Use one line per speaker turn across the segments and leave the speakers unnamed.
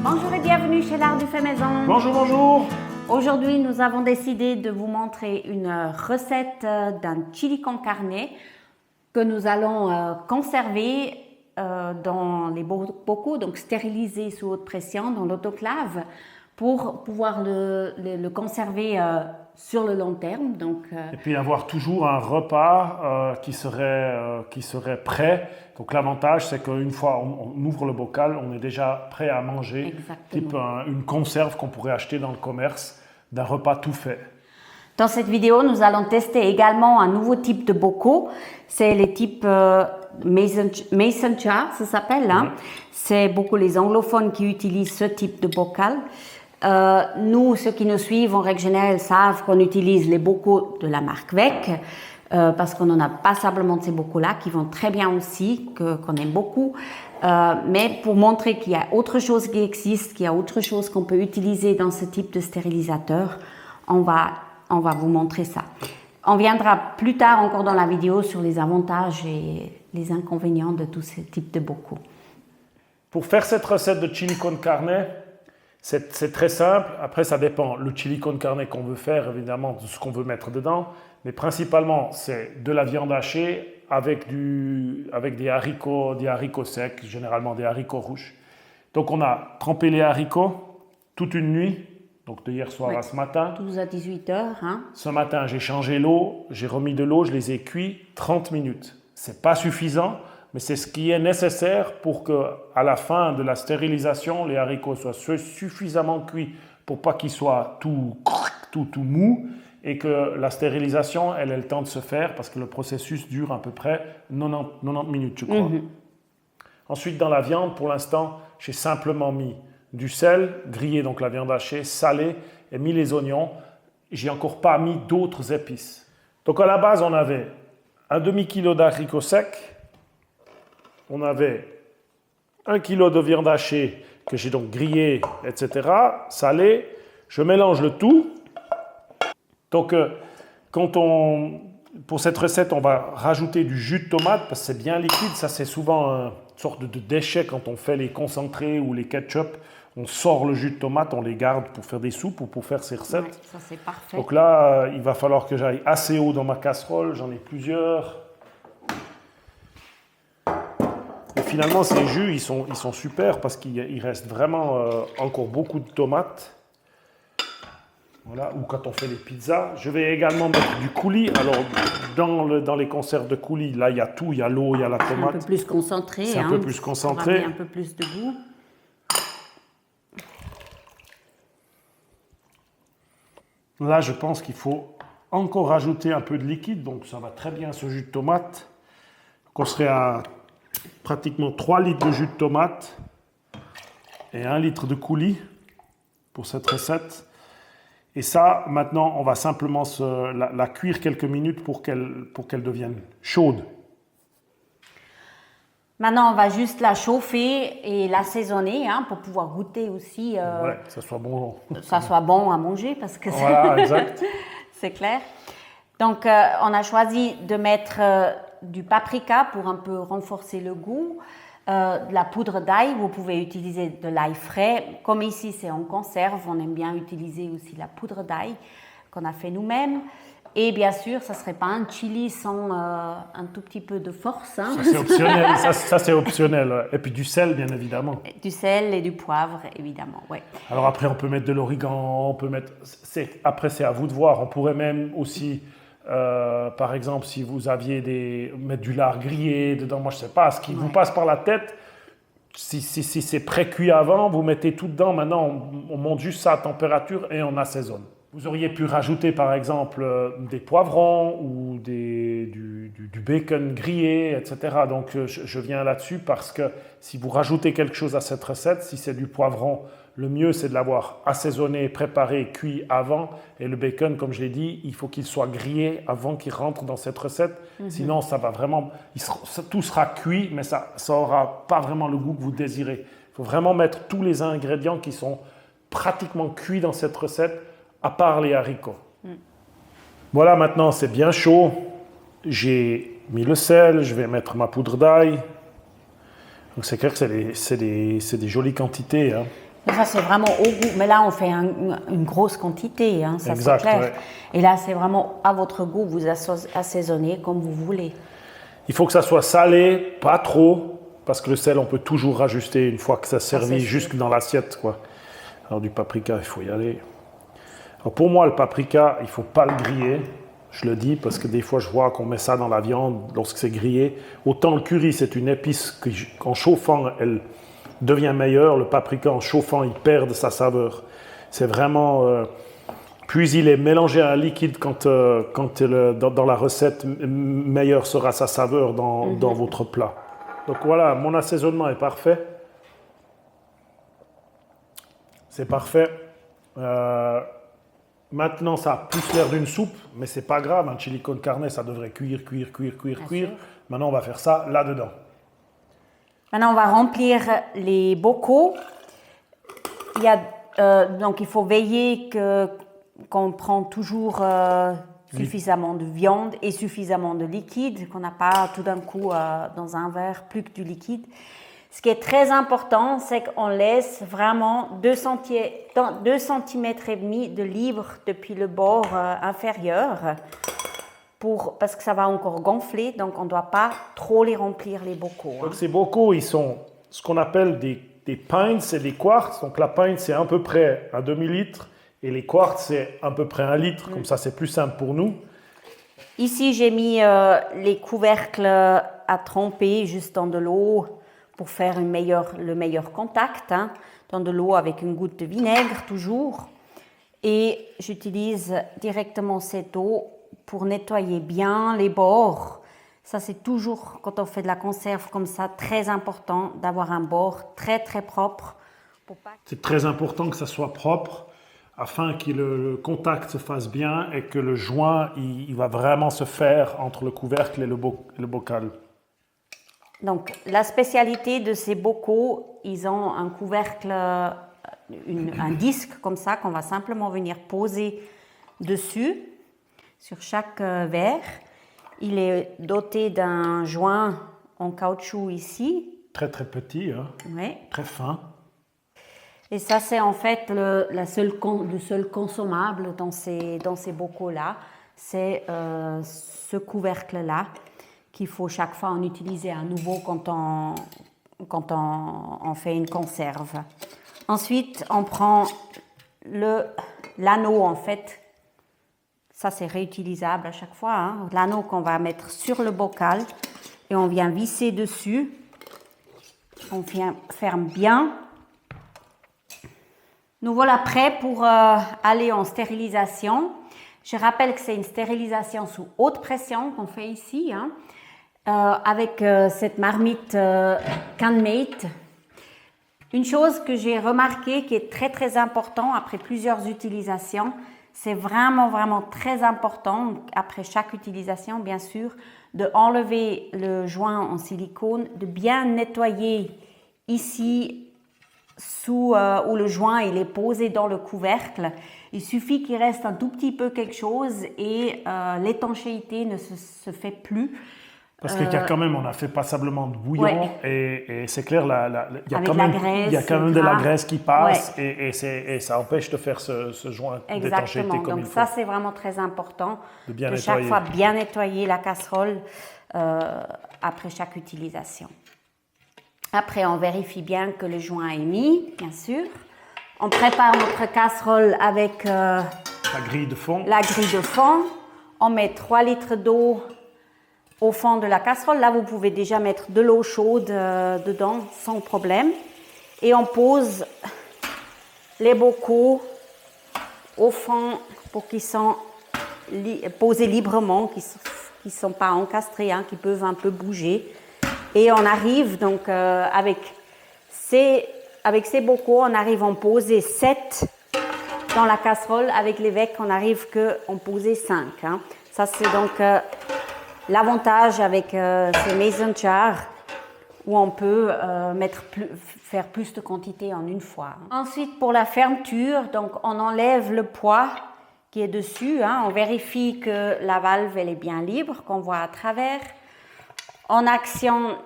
Bonjour et bienvenue chez l'Art du Fait Maison.
Bonjour, bonjour.
Aujourd'hui, nous avons décidé de vous montrer une recette d'un chili con carne que nous allons conserver dans les bocaux, donc stérilisés sous haute pression dans l'autoclave pour pouvoir le conserver sur le long terme. Donc,
Et puis avoir toujours un repas qui serait prêt. Donc l'avantage, c'est qu'une fois on ouvre le bocal, on est déjà prêt à manger.
Exactement.
Type une conserve qu'on pourrait acheter dans le commerce, d'un repas tout fait.
Dans cette vidéo, nous allons tester également un nouveau type de bocaux. C'est les types Mason jar, ça s'appelle. Hein? C'est beaucoup les anglophones qui utilisent ce type de bocal. Nous, ceux qui nous suivent en règle générale savent qu'on utilise les bocaux de la marque Weck parce qu'on en a passablement de ces bocaux-là qui vont très bien aussi, qu'on aime beaucoup. Mais pour montrer qu'il y a autre chose qui existe, qu'il y a autre chose qu'on peut utiliser dans ce type de stérilisateur, on va vous montrer ça. On viendra plus tard encore dans la vidéo sur les avantages et les inconvénients de tous ces types de bocaux.
Pour faire cette recette de chili con carne, c'est très simple. Après, ça dépend. Le chili con carne qu'on veut faire, évidemment, de ce qu'on veut mettre dedans. Mais principalement, c'est de la viande hachée avec des haricots secs, généralement des haricots rouges. Donc, on a trempé les haricots toute une nuit. Donc, de hier soir à ce matin.
12 à 18 heures. Hein.
Ce matin, j'ai changé l'eau, j'ai remis de l'eau, je les ai cuits 30 minutes. Ce n'est pas suffisant, mais c'est ce qui est nécessaire pour qu'à la fin de la stérilisation, les haricots soient suffisamment cuits pour pas qu'ils soient tout mous et que la stérilisation, elle ait le temps de se faire parce que le processus dure à peu près 90 minutes, je crois. Ensuite, dans la viande, pour l'instant, j'ai simplement mis du sel, grillé donc la viande hachée, salé et mis les oignons. J'ai encore pas mis d'autres épices. Donc à la base, on avait un demi-kilo d'haricots secs. On avait 1 kilo de viande hachée que j'ai donc grillée, etc., salée. Je mélange le tout. Donc, pour cette recette, on va rajouter du jus de tomate parce que c'est bien liquide. Ça, c'est souvent une sorte de déchet quand on fait les concentrés ou les ketchup. On sort le jus de tomate, on les garde pour faire des soupes ou pour faire ces recettes.
Ouais, ça, c'est parfait.
Donc là, il va falloir que j'aille assez haut dans ma casserole. J'en ai plusieurs. Et finalement, ces jus, ils sont super parce qu'il reste vraiment encore beaucoup de tomates. Voilà, ou quand on fait les pizzas. Je vais également mettre du coulis. Alors, dans les conserves de coulis, là, il y a tout. Il y a l'eau, il y a la tomate.
C'est un peu plus concentré.
C'est un peu plus concentré.
Un peu plus de goût.
Là, je pense qu'il faut encore rajouter un peu de liquide. Donc, ça va très bien, ce jus de tomate. Donc, on serait à pratiquement 3 litres de jus de tomate et 1 litre de coulis pour cette recette. Et ça, maintenant, on va simplement la cuire quelques minutes pour qu'elle devienne chaude.
Maintenant, on va juste la chauffer et l'assaisonner pour pouvoir goûter aussi.
Ouais, que ça soit bon.
Ça soit bon à manger parce que
voilà, exact.
C'est clair. Donc, on a choisi de mettre du paprika pour un peu renforcer le goût. De la poudre d'ail, vous pouvez utiliser de l'ail frais. Comme ici, c'est en conserve, on aime bien utiliser aussi la poudre d'ail qu'on a fait nous-mêmes. Et bien sûr, ça ne serait pas un chili sans un tout petit peu de force. Hein.
Ça, c'est optionnel. ça, c'est optionnel. Et puis du sel, bien évidemment.
Du sel et du poivre, évidemment, ouais.
Alors après, on peut mettre de l'origan, on peut mettre... Après, c'est à vous de voir. On pourrait même aussi... par exemple, si vous aviez mettre du lard grillé dedans, moi je ne sais pas, ce qui vous passe par la tête, si c'est pré-cuit avant, vous mettez tout dedans, maintenant on monte juste ça à température et on assaisonne. Vous auriez pu rajouter par exemple des poivrons ou du bacon grillé, etc. Donc je viens là-dessus parce que si vous rajoutez quelque chose à cette recette, si c'est du poivron, le mieux c'est de l'avoir assaisonné, préparé, cuit avant. Et le bacon, comme je l'ai dit, il faut qu'il soit grillé avant qu'il rentre dans cette recette. Sinon, ça va vraiment, tout sera cuit, mais ça n'aura pas vraiment le goût que vous désirez. Il faut vraiment mettre tous les ingrédients qui sont pratiquement cuits dans cette recette, à part les haricots. Voilà, maintenant c'est bien chaud. J'ai mis le sel, je vais mettre ma poudre d'ail. Donc c'est clair que c'est des jolies quantités. Hein.
Ça, c'est vraiment au goût. Mais là, on fait une grosse quantité, hein, ça
Exact,
c'est clair.
ouais.
Et là, c'est vraiment à votre goût, vous assaisonnez comme vous voulez.
Il faut que ça soit salé, pas trop, parce que le sel, on peut toujours rajuster une fois que ça servit
c'est
jusque dans l'assiette, quoi. Alors du paprika, il faut y aller. Alors pour moi, le paprika, il ne faut pas le griller. Je le dis parce que des fois, je vois qu'on met ça dans la viande lorsque c'est grillé. Autant le curry, c'est une épice qu'en chauffant, elle devient meilleure. Le paprika, en chauffant, il perd de sa saveur. C'est vraiment... Puis il est mélangé à un liquide quand dans la recette, meilleure sera sa saveur dans votre plat. Donc voilà, mon assaisonnement est parfait. C'est parfait. Maintenant, ça a plus l'air d'une soupe, mais c'est pas grave. Un chili con carne, ça devrait cuire.
Sûr.
Maintenant, on va faire ça là-dedans.
Maintenant, on va remplir les bocaux. Donc, il faut veiller qu'on prend toujours suffisamment de viande et suffisamment de liquide, qu'on n'a pas tout d'un coup dans un verre plus que du liquide. Ce qui est très important, c'est qu'on laisse vraiment 2 cm et demi de libre depuis le bord inférieur parce que ça va encore gonfler, donc on ne doit pas trop les remplir les bocaux.
Donc ces bocaux, ils sont ce qu'on appelle des pints et des quarts. Donc la pint, c'est à peu près un demi-litre et les quarts, c'est à peu près 1 litre. Comme ça, c'est plus simple pour nous.
Ici, j'ai mis les couvercles à tremper juste dans de l'eau pour faire le meilleur contact, hein, dans de l'eau avec une goutte de vinaigre toujours. Et j'utilise directement cette eau pour nettoyer bien les bords. Ça, c'est toujours, quand on fait de la conserve comme ça, très important d'avoir un bord très très propre.
C'est très important que ça soit propre afin que le contact se fasse bien et que le joint, il va vraiment se faire entre le couvercle et le bocal.
Donc, la spécialité de ces bocaux, ils ont un couvercle, un disque comme ça qu'on va simplement venir poser dessus, sur chaque verre. Il est doté d'un joint en caoutchouc ici.
Très très petit, hein?
Oui.
Très fin.
Et ça, c'est en fait le seul consommable dans ces bocaux-là. C'est ce couvercle-là qu'il faut chaque fois en utiliser à nouveau quand on fait une conserve. Ensuite, on prend l'anneau en fait. Ça, c'est réutilisable à chaque fois. Hein. L'anneau qu'on va mettre sur le bocal et on vient visser dessus. On ferme bien. Nous voilà prêts pour aller en stérilisation. Je rappelle que c'est une stérilisation sous haute pression qu'on fait ici, hein, avec cette marmite CanMate. Une chose que j'ai remarqué qui est très très important après plusieurs utilisations, c'est vraiment très important, après chaque utilisation bien sûr, de enlever le joint en silicone, de bien nettoyer ici où le joint il est posé dans le couvercle. Il suffit qu'il reste un tout petit peu quelque chose et l'étanchéité ne se fait plus.
Parce qu'il y a quand même, on a fait passablement de bouillon et c'est clair, il y a quand même de la graisse qui passe et ça empêche de faire ce joint d'étanchéité comme
donc
il faut.
Ça, c'est vraiment très important de
nettoyer.
Chaque fois bien nettoyer la casserole après chaque utilisation. Après, on vérifie bien que le joint est mis, bien sûr. On prépare notre casserole avec
la grille de fond.
On met 3 litres d'eau au fond de la casserole. Là, vous pouvez déjà mettre de l'eau chaude dedans sans problème. Et on pose les bocaux au fond pour qu'ils soient posés librement, qu'ils ne sont pas encastrés, hein, qu'ils peuvent un peu bouger. Et on arrive donc avec ces bocaux, on arrive à en poser 7 dans la casserole. Avec l'évêque, on arrive qu'en poser 5. Hein. Ça, c'est donc l'avantage avec ces mason jars où on peut faire plus de quantité en une fois. Ensuite, pour la fermeture, donc on enlève le poids qui est dessus. Hein. On vérifie que la valve elle est bien libre, qu'on voit à travers. On actionne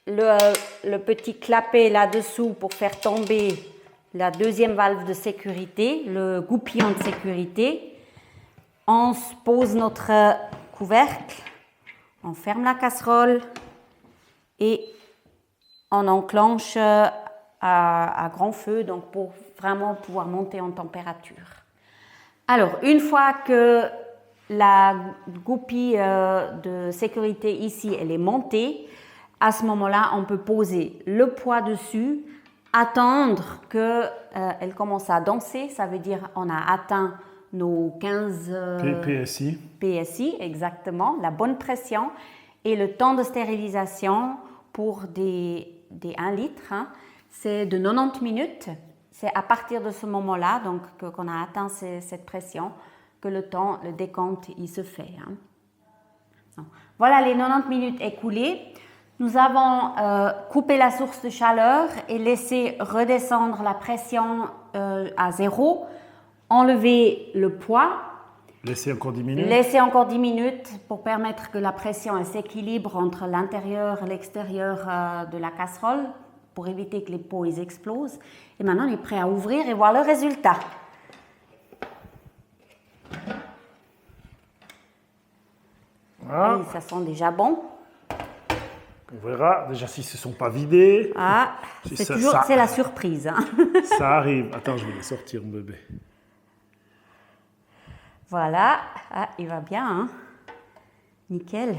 le petit clapet là-dessous pour faire tomber la deuxième valve de sécurité, le goupillon de sécurité. On pose notre couvercle, on ferme la casserole et on enclenche à grand feu, donc pour vraiment pouvoir monter en température. Alors, une fois que la goupille de sécurité ici, elle est montée, à ce moment-là, on peut poser le poids dessus, attendre qu'elle commence à danser, ça veut dire on a atteint nos 15
PSI.
PSI, exactement, la bonne pression, et le temps de stérilisation pour des 1 litre, hein, c'est de 90 minutes. C'est à partir de ce moment-là, donc qu'on a atteint cette pression, que le décompte, il se fait. Hein. Voilà les 90 minutes écoulées. Nous avons coupé la source de chaleur et laissé redescendre la pression à 0, enlevé le poids.
Laissez encore 10 minutes.
Laissez encore 10 minutes pour permettre que la pression s'équilibre entre l'intérieur et l'extérieur de la casserole, pour éviter que les pots ils explosent. Et maintenant, on est prêt à ouvrir et voir le résultat.
Voilà.
Et ça sent déjà bon.
On verra déjà si ce ne sont pas vidés.
Ah,
Si
c'est la surprise. Hein.
Ça arrive. Attends, je vais les sortir, mon bébé.
Voilà. Ah, il va bien. Hein. Nickel.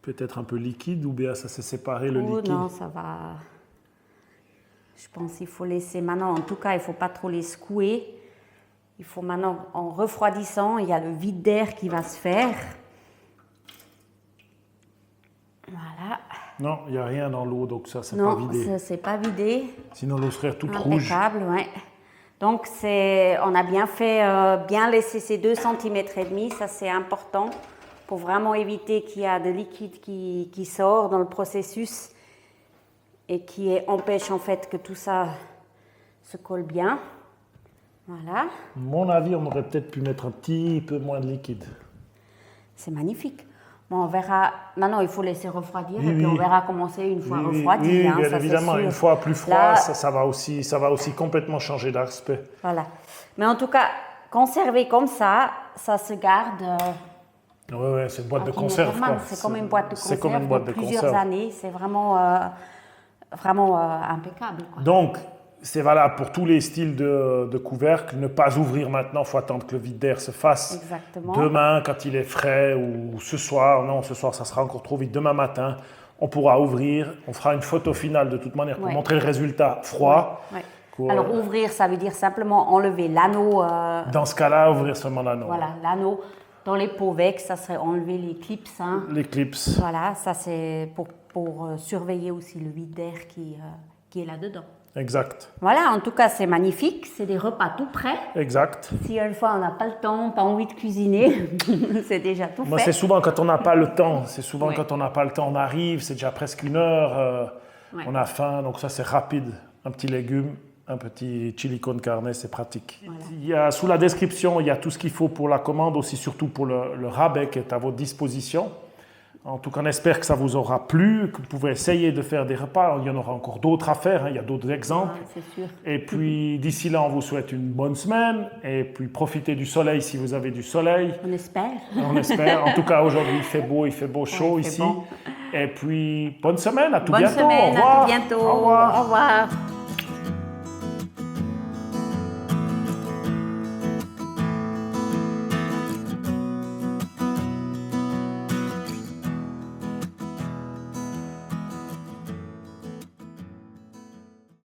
Peut-être un peu liquide ou bien ça s'est séparé le liquide.
Non, ça va. Je pense qu'il faut laisser maintenant, en tout cas, il ne faut pas trop les secouer. Il faut maintenant, en refroidissant, il y a le vide d'air qui va se faire. Voilà.
Non, il n'y a rien dans l'eau, donc ça, c'est pas
Non,
vidé.
ça, c'est pas vidé.
Sinon, l'eau serait toute rouge.
Impeccable, ouais. Donc, on a bien fait, bien laisser ces 2 cm et demi, ça c'est important pour vraiment éviter qu'il y a de liquide qui sort dans le processus et qui empêche en fait que tout ça se colle bien. Voilà.
À mon avis, on aurait peut-être pu mettre un petit peu moins de liquide.
C'est magnifique. Bon, on verra. Maintenant, il faut laisser refroidir
Oui,
et puis
oui.
on verra comment c'est une fois
Oui,
refroidi.
oui,
hein,
bien
ça, c'est
évidemment,
sûr.
une fois plus froid,
Là,
ça va aussi complètement changer d'aspect.
Voilà. Mais en tout cas, conservé comme ça se garde.
Oui, c'est une boîte de
Qui
conserve.
nous permet,
Quoi.
C'est comme une boîte de
C'est
conserve
comme une boîte
de
de
plusieurs
conserve.
années. C'est vraiment, vraiment impeccable. Quoi.
Donc, c'est valable pour tous les styles de couvercle. Ne pas ouvrir maintenant, il faut attendre que le vide d'air se fasse.
Exactement.
Demain, quand il est frais, ou ce soir, non, ce soir, ça sera encore trop vite. Demain matin, on pourra ouvrir. On fera une photo finale de toute manière pour montrer le résultat froid.
Ouais. Alors, ouvrir, ça veut dire simplement enlever l'anneau.
Dans ce cas-là, ouvrir seulement l'anneau.
Voilà, l'anneau. Dans les pots VEX, ça serait enlever les clips. Hein.
Les clips.
Voilà, ça c'est pour surveiller aussi le vide d'air qui est là-dedans.
Exact.
Voilà, en tout cas, c'est magnifique. C'est des repas tout prêts.
Exact.
Si une fois on n'a pas le temps, pas envie de cuisiner, c'est déjà tout
Moi,
fait.
c'est souvent quand on n'a pas le temps. C'est souvent quand on n'a pas le temps, on arrive, c'est déjà presque 1 heure. On a faim, donc ça, c'est rapide. Un petit légume, un petit chili con carne, c'est pratique.
Voilà.
Il y a, sous la description, il y a tout ce qu'il faut pour la commande, aussi surtout pour le rabais qui est à votre disposition. En tout cas, on espère que ça vous aura plu, que vous pouvez essayer de faire des repas. Il y en aura encore d'autres à faire, hein. Il y a d'autres exemples.
Ouais, c'est sûr.
Et puis, d'ici là, on vous souhaite une bonne semaine. Et puis, profitez du soleil si vous avez du soleil.
On espère.
On espère. En tout cas, aujourd'hui, il fait beau chaud
il fait
ici.
bon.
Et puis, bonne semaine, à tout
Bonne
bientôt.
semaine,
Au revoir.
à tout bientôt.
Au revoir.
Au revoir.